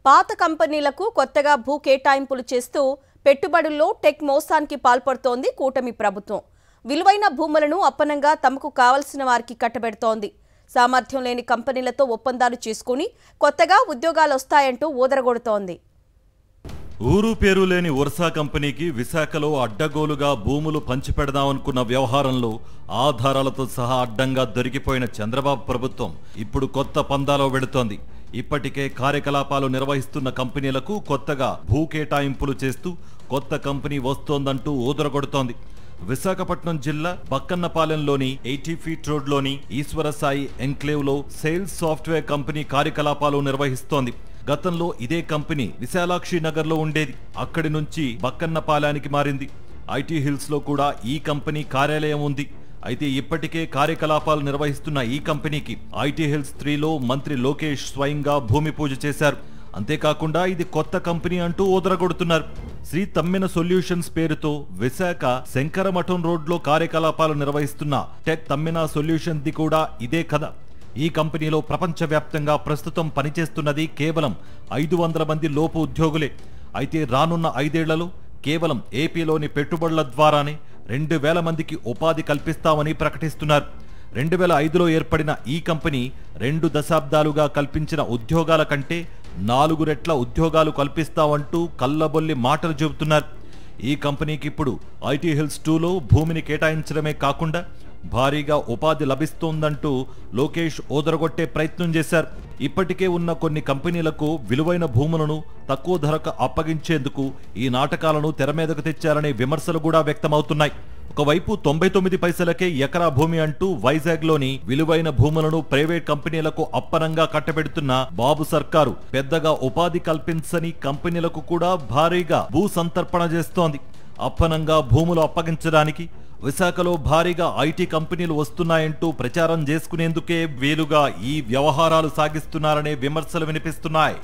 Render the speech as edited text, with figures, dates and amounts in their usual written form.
పాత కంపెనీలకు కొత్తగా భూ కేటాయింపులు చేస్తూ పెట్టుబడుల్లో టెక్ మోసానికి పాల్పడుతోంది కూటమి ప్రభుత్వం. విలువైన భూములను అప్పనంగా తమకు కావాల్సిన వారికి కట్టబెడుతోంది. సామర్థ్యం లేని కంపెనీలతో ఒప్పందాలు చేసుకుని కొత్తగా ఉద్యోగాలు వస్తాయంటూ ఊదరగొడుతోంది. ఊరు పేరు లేని వర్సా కంపెనీకి విశాఖలో అడ్డగోలుగా భూములు పంచిపెడదామనుకున్న వ్యవహారంలో ఆధారాలతో సహా అడ్డంగా దొరికిపోయిన చంద్రబాబు ప్రభుత్వం ఇప్పుడు కొత్త పందాలో వెడుతోంది. ఇప్పటికే కార్యకలాపాలు నిర్వహిస్తున్న కంపెనీలకు కొత్తగా భూ కేటాయింపులు చేస్తూ కొత్త కంపెనీ వస్తోందంటూ ఊదరగొడుతోంది. విశాఖపట్నం జిల్లా బక్కన్నపాలెంలోని 80 ఫీట్ రోడ్లోని ఈశ్వరసాయి ఎన్క్లేవ్లో సేల్స్ సాఫ్ట్వేర్ కంపెనీ కార్యకలాపాలు నిర్వహిస్తోంది. గతంలో ఇదే కంపెనీ విశాలాక్షి నగర్లో ఉండేది. అక్కడి నుంచి బక్కన్నపాలెనికి మారింది. ఐటీ హిల్స్ లో కూడా ఈ కంపెనీ కార్యాలయం ఉంది. అయితే ఇప్పటికే కార్యకలాపాలు నిర్వహిస్తున్న ఈ కంపెనీకి ఐటీ హిల్స్ 3లో మంత్రి లోకేష్ స్వయంగా భూమి పూజ చేశారు. అంతేకాకుండా ఇది కొత్త కంపెనీ అంటూ ఓదరగొడుతున్నారు. శ్రీ తమ్మిన సొల్యూషన్స్ పేరుతో విశాఖ శంకరమఠం రోడ్లో కార్యకలాపాలు నిర్వహిస్తున్న టెక్ తమ్మిన సొల్యూషన్స్ ది కూడా ఇదే కథ. ఈ కంపెనీలో ప్రపంచవ్యాప్తంగా ప్రస్తుతం పనిచేస్తున్నది కేవలం 500 మంది లోపు ఉద్యోగులే. అయితే రానున్న 5 ఏళ్లలో కేవలం ఏపీలోని పెట్టుబడుల ద్వారానే 2000 మందికి ఉపాధి కల్పిస్తామని ప్రకటిస్తున్నారు. 2005లో ఏర్పడిన ఈ కంపెనీ 2 దశాబ్దాలుగా కల్పించిన ఉద్యోగాల కంటే 4 రెట్ల ఉద్యోగాలు కల్పిస్తామంటూ కల్లబొల్లి మాటలు చెబుతున్నారు. ఈ కంపెనీకి ఇప్పుడు ఐటీ హిల్స్ 2లో భూమిని కేటాయించడమే కాకుండా భారీగా ఉపాధి లభిస్తోందంటూ లోకేష్ ఓదరగొట్టే ప్రయత్నం చేశారు. ఇప్పటికే ఉన్న కొన్ని కంపెనీలకు విలువైన భూములను తక్కువ ధరకు అప్పగించేందుకు ఈ నాటకాలను తెరమీదకు తెచ్చారనే విమర్శలు కూడా వ్యక్తమవుతున్నాయి. ఒకవైపు 99 పైసలకే ఎకరా భూమి అంటూ వైజాగ్లోని విలువైన భూములను ప్రైవేట్ కంపెనీలకు అప్పనంగా కట్టబెడుతున్న బాబు సర్కారు పెద్దగా ఉపాధి కల్పించని కంపెనీలకు కూడా భారీగా భూ సంతర్పణ చేస్తోంది. అప్పనంగా భూములు అప్పగించడానికి విశాఖలో భారీగా ఐటీ కంపెనీలు వస్తున్నాయంటూ ప్రచారం చేసుకునేందుకే వీలుగా ఈ వ్యవహారాలు సాగిస్తున్నారనే విమర్శలు వినిపిస్తున్నాయి.